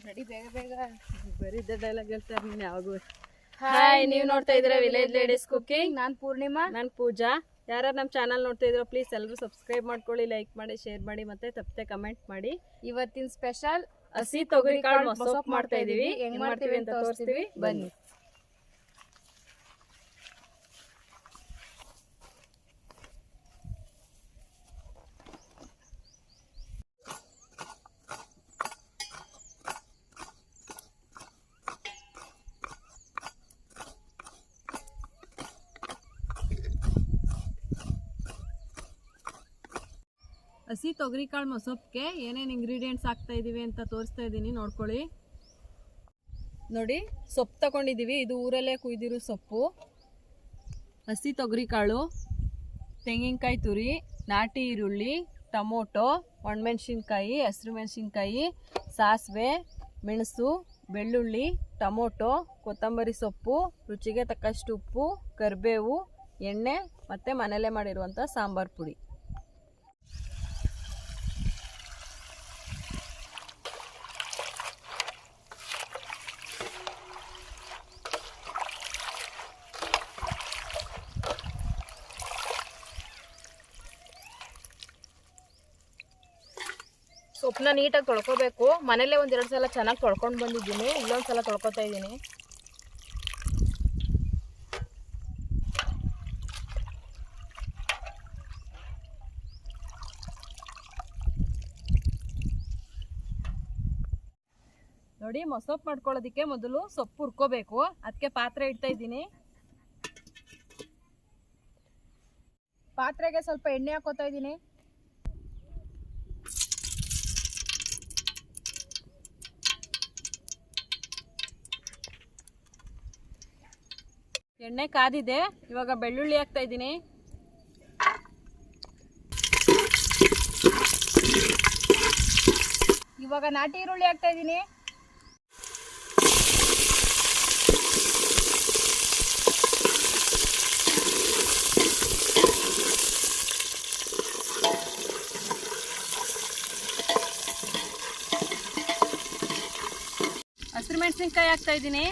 ನಡಿ ಬೇಗ ಬೇಗ ಬರೀದ ಡೈಲಾಗ್ ಹೇಳ್ತಾರೆ ನೀನು ಯಾವಾಗೂ. ಹಾಯ್, ನೀವು ನೋಡ್ತಾ ಇದ್ದೀರಾ ವಿಲೇಜ್ ಲೇಡೀಸ್ ಕುಕಿಂಗ್. ನಾನು ಪೂರ್ಣಿಮಾ. ನಾನು ಪೂಜಾ. ಯಾರು ನಮ್ಮ ಚಾನಲ್ ನೋಡ್ತಾ ಇದ್ದೀರೋ ಪ್ಲೀಸ್ ಎಲ್ಲರೂ ಸಬ್ಸ್ಕ್ರೈಬ್ ಮಾಡ್ಕೊಳ್ಳಿ, ಲೈಕ್ ಮಾಡಿ, ಶೇರ್ ಮಾಡಿ, ಮತ್ತೆ ತಪ್ಪದೆ ಕಮೆಂಟ್ ಮಾಡಿ. ಇವತ್ತಿನ ಸ್ಪೆಷಲ್ ಹಸಿ ತೊಗರಿ ಕಾಳು ಮೊಸಪ್ ಮಾಡ್ತಾ ಇದೀವಿ. ಹೆಂಗ್ ಮಾಡ್ತೀವಿ ಅಂತ ತೋರಿಸ್ತೀವಿ, ಬನ್ನಿ. ಹಸಿ ತೊಗರಿ ಕಾಳು ಮೊಸಪ್ಗೆ ಏನೇನು ಇಂಗ್ರೀಡಿಯೆಂಟ್ಸ್ ಹಾಕ್ತಾ ಇದೀವಿ ಅಂತ ತೋರಿಸ್ತಾ ಇದ್ದೀನಿ, ನೋಡ್ಕೊಳ್ಳಿ. ನೋಡಿ, ಸೊಪ್ಪು ತಗೊಂಡಿದ್ದೀವಿ. ಇದು ಊರಲ್ಲೇ ಕುಯ್ದಿರೋ ಸೊಪ್ಪು. ಹಸಿ ತೊಗರಿ ಕಾಳು, ತೆಂಗಿನಕಾಯಿ ತುರಿ, ನಾಟಿ ಈರುಳ್ಳಿ, ಟೊಮೊಟೊ, ಒಣಮೆಣ್ಸಿನ್ಕಾಯಿ, ಹಸಿರು ಮೆಣಸಿನ್ಕಾಯಿ, ಸಾಸಿವೆ, ಮೆಣಸು, ಬೆಳ್ಳುಳ್ಳಿ, ಟೊಮೊಟೊ, ಕೊತ್ತಂಬರಿ ಸೊಪ್ಪು, ರುಚಿಗೆ ತಕ್ಕಷ್ಟು ಉಪ್ಪು, ಕರಿಬೇವು, ಎಣ್ಣೆ ಮತ್ತು ಮನೆಯಲ್ಲೇ ಮಾಡಿರುವಂಥ ಸಾಂಬಾರು ಪುಡಿ. ಸೊಪ್ಪನ್ನ ನೀಟಾಗಿ ತೊಳ್ಕೊಬೇಕು. ಮನೇಲೆ ಒಂದೆರಡು ಸಲ ಚೆನ್ನಾಗಿ ತೊಳ್ಕೊಂಡು ಬಂದಿದ್ದೀನಿ. ಇಲ್ಲೊಂದು ಸಲ ತೊಳ್ಕೊತಾ ಇದ್ದೀನಿ. ನೋಡಿ, ಮೊಸಪ್ಪು ಮಾಡ್ಕೊಳ್ಳೋದಕ್ಕೆ ಮೊದಲು ಸೊಪ್ಪು ಹುರ್ಕೋಬೇಕು. ಅದಕ್ಕೆ ಪಾತ್ರೆ ಇಡ್ತಾ ಇದ್ದೀನಿ. ಪಾತ್ರೆಗೆ ಸ್ವಲ್ಪ ಎಣ್ಣೆ ಹಾಕೋತಾ ಇದ್ದೀನಿ. ಎಣ್ಣೆ ಕಾದಿದೆ. ಇವಾಗ ಬೆಳ್ಳುಳ್ಳಿ ಹಾಕ್ತಾ ಇದ್ದೀನಿ. ಇವಾಗ ನಾಟಿ ಈರುಳ್ಳಿ ಹಾಕ್ತಾ ಇದ್ದೀನಿ. ಹಸಿರು ಮೆಣಸಿನ್ಕಾಯಿ ಹಾಕ್ತಾ ಇದ್ದೀನಿ.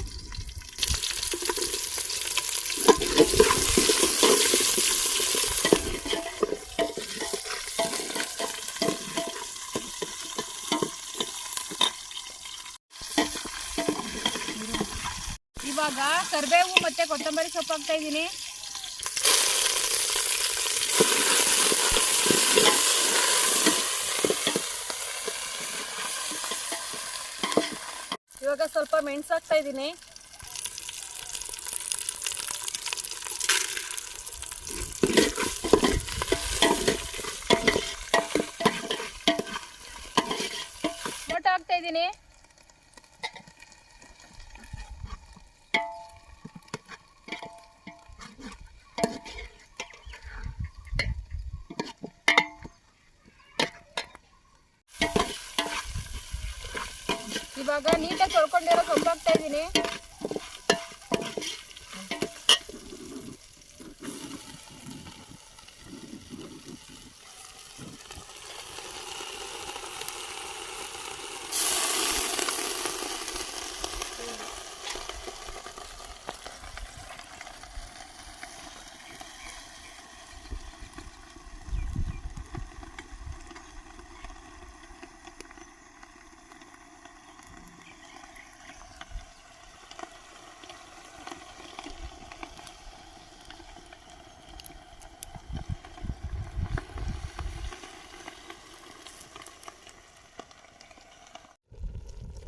ಇವಾಗ ಕರಿಬೇವು ಮತ್ತೆ ಕೊತ್ತಂಬರಿ ಸೊಪ್ಪು ಹಾಕ್ತಾ ಇದ್ದೀನಿ. ಇವಾಗ ಸ್ವಲ್ಪ ಮೆಣಸು ಹಾಕ್ತಾ ಇದ್ದೀನಿ. ಟೊಮೊಟೊ ಹಾಕ್ತಾ ಇದ್ದೀನಿ. ಇವಾಗ ನೀಟಾಗಿ ತೊಳ್ಕೊಂಡಿರೋ ಸೊಪ್ಪು ಹಾಕ್ತಾ ಇದ್ದೀನಿ.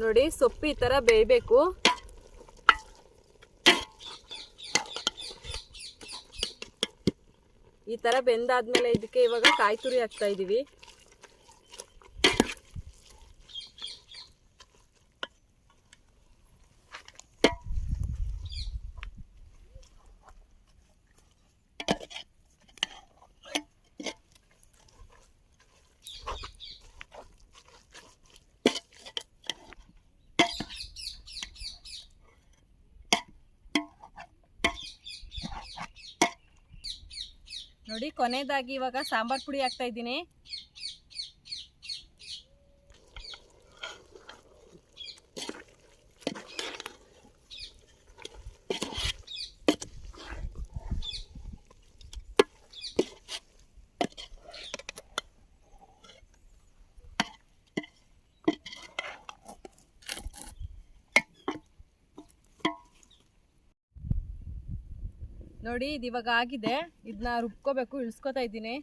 ನೋಡಿ, ಸೊಪ್ಪು ಈ ಥರ ಬೇಯಬೇಕು. ಈ ಥರ ಬೆಂದಾದ್ಮೇಲೆ ಇದಕ್ಕೆ ಇವಾಗ ಕಾಯಿ ತುರಿ ಹಾಕ್ತಾ ಇದ್ದೀವಿ. ನೋಡಿ, ಕೊನೆಯದಾಗಿ ಇವಾಗ ಸಾಂಬಾರ್ ಪುಡಿ ಹಾಕ್ತಾ ಇದ್ದೀನಿ. ನೋಡಿ ಇದು ಇವಾಗ ಆಗಿದೆ, ಇದನ್ನ ರುಬ್ಕೋಬೇಕು. ಇಳಿಸ್ಕೊತಾ ಇದ್ದೀನಿ.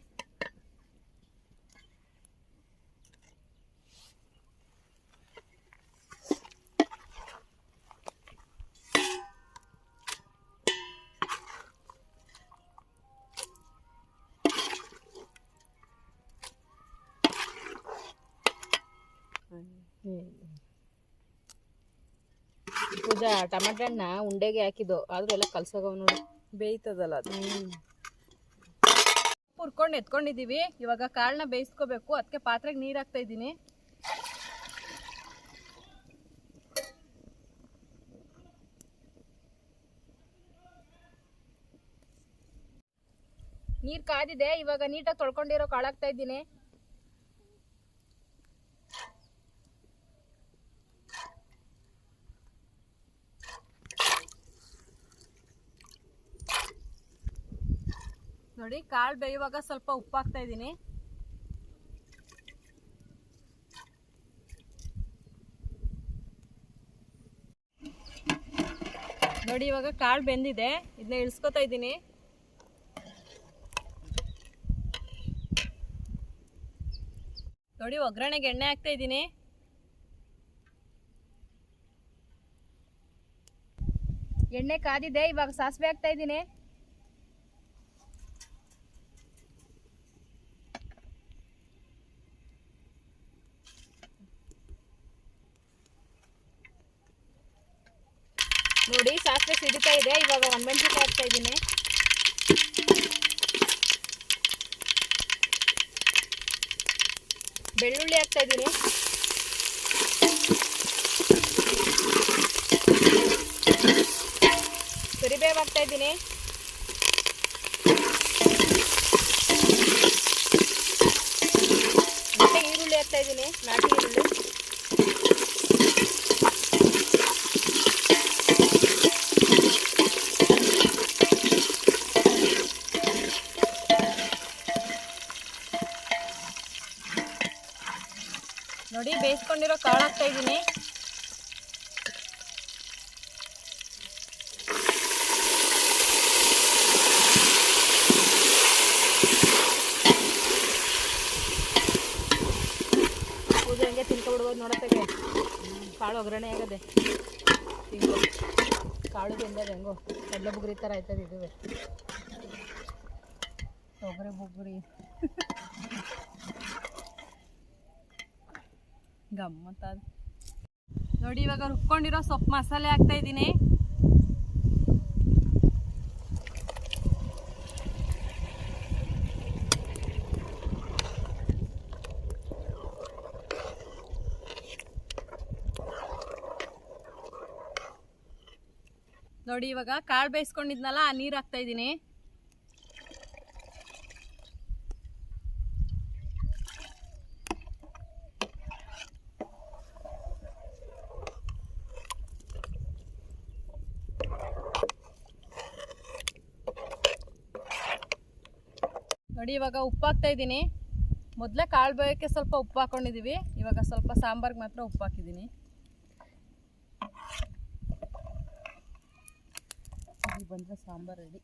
ಪೂಜಾ ಟಮಾಟೆ ಹಣ್ಣ ಉಂಡೆಗೆ ಹಾಕಿದ್ದು ಆದ್ರೂ ಎಲ್ಲ ಕಲ್ಸೋಗವ್ ನೋಡಿ, ಬೇಯ್ತದಲ್ಲ ಅದು. ಹುರ್ಕೊಂಡು ಎತ್ಕೊಂಡಿದೀವಿ. ಇವಾಗ ಕಾಳನ್ನ ಬೇಯಿಸ್ಕೋಬೇಕು. ಅದಕ್ಕೆ ಪಾತ್ರೆಗೆ ನೀರು ಹಾಕ್ತಾ ಇದ್ದೀನಿ. ನೀರ್ ಕಾದಿದೆ. ಇವಾಗ ನೀಟಾಗಿ ತೊಳ್ಕೊಂಡಿರೋ ಕಾಳು ಹಾಕ್ತಾ ಇದ್ದೀನಿ. ನೋಡಿ ಕಾಳು ಬೇಯುವಾಗ ಸ್ವಲ್ಪ ಉಪ್ಪು ಹಾಕ್ತಾ ಇದ್ದೀನಿ. ನೋಡಿ ಇವಾಗ ಕಾಳು ಬೆಂದಿದೆ, ಇದನ್ನ ಇಳಿಸ್ಕೊತಾ ಇದ್ದೀನಿ. ನೋಡಿ ಒಗ್ಗರಣೆಗೆ ಎಣ್ಣೆ ಹಾಕ್ತಾ ಇದ್ದೀನಿ. ಎಣ್ಣೆ ಕಾದಿದೆ. ಇವಾಗ ಸಾಸಿವೆ ಹಾಕ್ತಾ ಇದ್ದೀನಿ. ನೋಡಿ ಸಾಸಿವೆ ಸಿಡಿತಾ ಇದೆ. ಇವಾಗ ಒಣಮೆಣಸಿನಕಾಯಿ ಹಾಕ್ತಾ ಇದ್ದೀನಿ. ಬೆಳ್ಳುಳ್ಳಿ ಹಾಕ್ತಾ ಇದ್ದೀನಿ. ಕರಿಬೇವು ಹಾಕ್ತಾ ಇದ್ದೀನಿ. ಮತ್ತೆ ಈರುಳ್ಳಿ ಹಾಕ್ತಾ ಇದ್ದೀನಿ, ನಾಟಿ ಈರುಳ್ಳಿ. ನೋಡಿ ಬೇಯಿಸ್ಕೊಂಡಿರೋ ಕಾಳು ಹಾಕ್ತಾ ಇದ್ದೀನಿ. ಪೂಜೆ ಹಂಗೆ ತಿನ್ಕೊಬಿಡ್ಬೋದು ನೋಡತ್ತೆಗೆ. ಕಾಳು ಒಗ್ಗರಣೆ ಆಗದೆ ತಿನ್ಕೊ. ಕಾಳು ಬೆಂದದ ಹೆಂಗೋ ಕಡಲೆ ಬುಗ್ರಿ ಥರ ಆಯ್ತದೆ. ಇದುವೆ ತೊಗರಿ ಬುಗ್ರಿ ಗಮ್ಮತ್ತಾದ. ನೋಡಿ ಇವಾಗ ರುಬ್ಕೊಂಡಿರೋ ಸೊಪ್ಪು ಮಸಾಲೆ ಹಾಕ್ತಾ ಇದ್ದೀನಿ. ನೋಡಿ ಇವಾಗ ಕಾಳು ಬೇಯಿಸ್ಕೊಂಡಿದ್ನಲ್ಲ ಆ ನೀರು ಹಾಕ್ತಾ ಇದ್ದೀನಿ. ನೋಡಿ ಇವಾಗ ಉಪ್ಪು ಹಾಕ್ತಾ ಇದ್ದೀನಿ. ಮೊದಲೇ ಕಾಳು ಬೇಯೋಕ್ಕೆ ಸ್ವಲ್ಪ ಉಪ್ಪು ಹಾಕ್ಕೊಂಡಿದ್ದೀವಿ. ಇವಾಗ ಸ್ವಲ್ಪ ಸಾಂಬಾರ್ಗೆ ಮಾತ್ರ ಉಪ್ಪು ಹಾಕಿದ್ದೀನಿ. ಬಂದರೆ ಸಾಂಬಾರು ರೆಡಿ.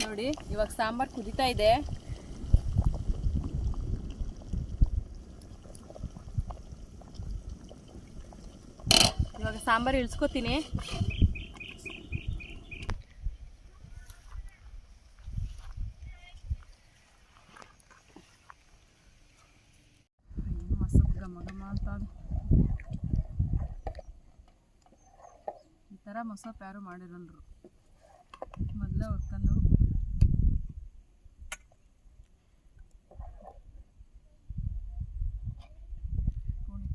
ನೋಡಿ ಇವಾಗ ಸಾಂಬಾರು ಕುದೀತಾ ಇದೆ. ಇವಾಗ ಸಾಂಬಾರು ಇಳಿಸ್ಕೊತೀನಿ. ಮಸ್ತ್ ಘಮ ಘಮ ಅಂತ ಈ ಥರ ಮೊಸಪ್ಪು ಯಾರು ಮಾಡಿರಲ್ರು. ಮೊದಲೇ ಹುರ್ಕೊಂಡು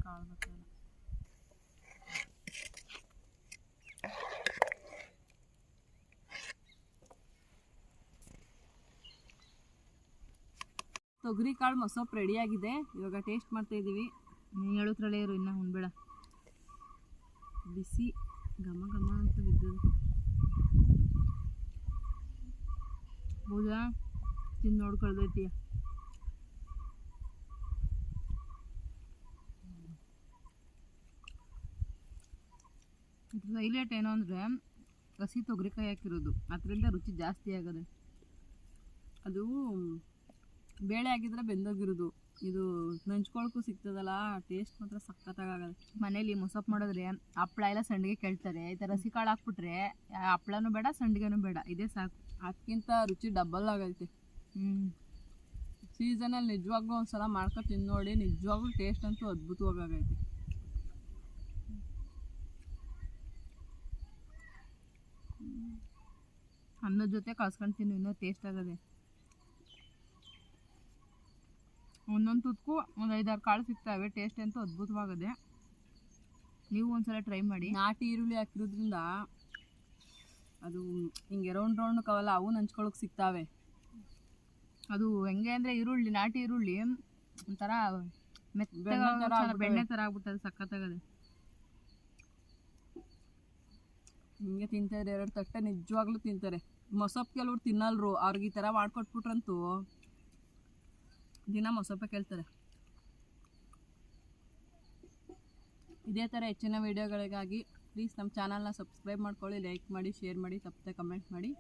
ಕಾಳು ಬೇಕಲ್ಲ. ತೊಗರಿ ಕಾಳು ಮೊಸಪ್ಪು ರೆಡಿಯಾಗಿದೆ. ಇವಾಗ ಟೇಸ್ಟ್ ಮಾಡ್ತಾ ಇದ್ದೀವಿ. ನೀನು ಹೇಳುತ್ತಲೇ ಇರು, ಇನ್ನೂ ಉಣ್ಬೇಡ. ಬಿಸಿ ಘಮ ಘಮ ಅಂತ ಬಿದ್ದದು. ಪೂಜಾ ತಿಂದು ನೋಡ್ಕೊಳ್ದೈತೀಯ. ಹೈಲೈಟ್ ಏನು ಅಂದರೆ ಹಸಿ ತೊಗರಿಕಾಯಿ ಹಾಕಿರೋದು, ಅದರಿಂದ ರುಚಿ ಜಾಸ್ತಿ ಆಗೋದು. ಅದು ಬೇಳೆ ಆಗಿದ್ರೆ ಬೆಂದೋಗಿರೋದು, ಇದು ನಂಚ್ಕೊಳಕ್ಕೂ ಸಿಗ್ತದಲ್ಲ, ಟೇಸ್ಟ್ ಮಾತ್ರ ಸಖತ್ತಾಗದೆ. ಮನೇಲಿ ಮೊಸಪ್ಪು ಮಾಡಿದ್ರೆ ಹಪ್ಪಳ ಎಲ್ಲ ಸಂಡಿಗೆ ಕೇಳ್ತಾರೆ, ಈ ಥರ ಹಸಿ ಕಾಳು ಹಾಕ್ಬಿಟ್ರೆ ಹಪ್ಪಳನೂ ಬೇಡ ಸಂಡಿಗೆನೂ ಬೇಡ, ಇದೇ ಸಾಕು. ಅದಕ್ಕಿಂತ ರುಚಿ ಡಬಲ್ ಆಗೈತೆ. ಸೀಸನಲ್ಲಿ ನಿಜವಾಗ್ಲೂ ಒಂದ್ಸಲ ಮಾಡ್ಕೊಂಡು ತಿಂದು ನೋಡಿ, ನಿಜವಾಗ್ಲೂ ಟೇಸ್ಟ್ ಅಂತೂ ಅದ್ಭುತವಾಗೈತೆ. ಅನ್ನದ ಜೊತೆ ಕಳ್ಸ್ಕೊಂಡು ತಿನ್ನು, ಇನ್ನೂ ಟೇಸ್ಟ್ ಆಗದೆ. ಒಂದೊಂದು ತುತ್ಕು ಒಂದು 5-6 ಕಾಳು ಸಿಗ್ತವೆ, ಟೇಸ್ಟ್ ಅಂತೂ ಅದ್ಭುತವಾಗದೆ. ನೀವು ಒಂದ್ಸಲ ಟ್ರೈ ಮಾಡಿ. ನಾಟಿ ಈರುಳ್ಳಿ ಹಾಕಿರೋದ್ರಿಂದ ಅದು ಹಿಂಗೆ ರೌಂಡ್ ಕವಲ್ಲ, ಅವು ನಂಚ್ಕೊಳಕ್ಕೆ ಸಿಗ್ತಾವೆ. ಅದು ಹೆಂಗೆ ಅಂದರೆ ಈರುಳ್ಳಿ, ನಾಟಿ ಈರುಳ್ಳಿ ಒಂಥರ ಬೆಣ್ಣೆ ಥರ ಆಗ್ಬಿಟ್ಟದೆ, ಸಖತ್ತಾಗದೆ. ಹಿಂಗೆ ತಿಂತಾರೆ 2 ತಟ್ಟೆ ನಿಜವಾಗ್ಲೂ ತಿಂತಾರೆ. ಮೊಸಪ್ಪು ಕೆಲವ್ರು ತಿನ್ನಲ್ರು, ಅವ್ರಿಗೆ ಈ ಥರ ಮಾಡ್ಕೊಟ್ಬಿಟ್ರಂತೂ ದಿನ ಮೊಸಪ್ಪೆ ಕೇಳ್ತಾರೆ. ಇದೇ ಥರ ಹೆಚ್ಚಿನ ವೀಡಿಯೋಗಳಿಗಾಗಿ ಪ್ಲೀಸ್ ನಮ್ಮ ಚಾನಲ್ನ ಸಬ್ಸ್ಕ್ರೈಬ್ ಮಾಡ್ಕೊಳ್ಳಿ, ಲೈಕ್ ಮಾಡಿ, ಶೇರ್ ಮಾಡಿ, ತಪ್ಪದೆ ಕಮೆಂಟ್ ಮಾಡಿ.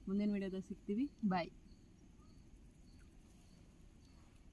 ಮುಂದಿನ ವೀಡಿಯೋದಲ್ಲಿ ಸಿಗ್ತೀವಿ. ಬಾಯ್.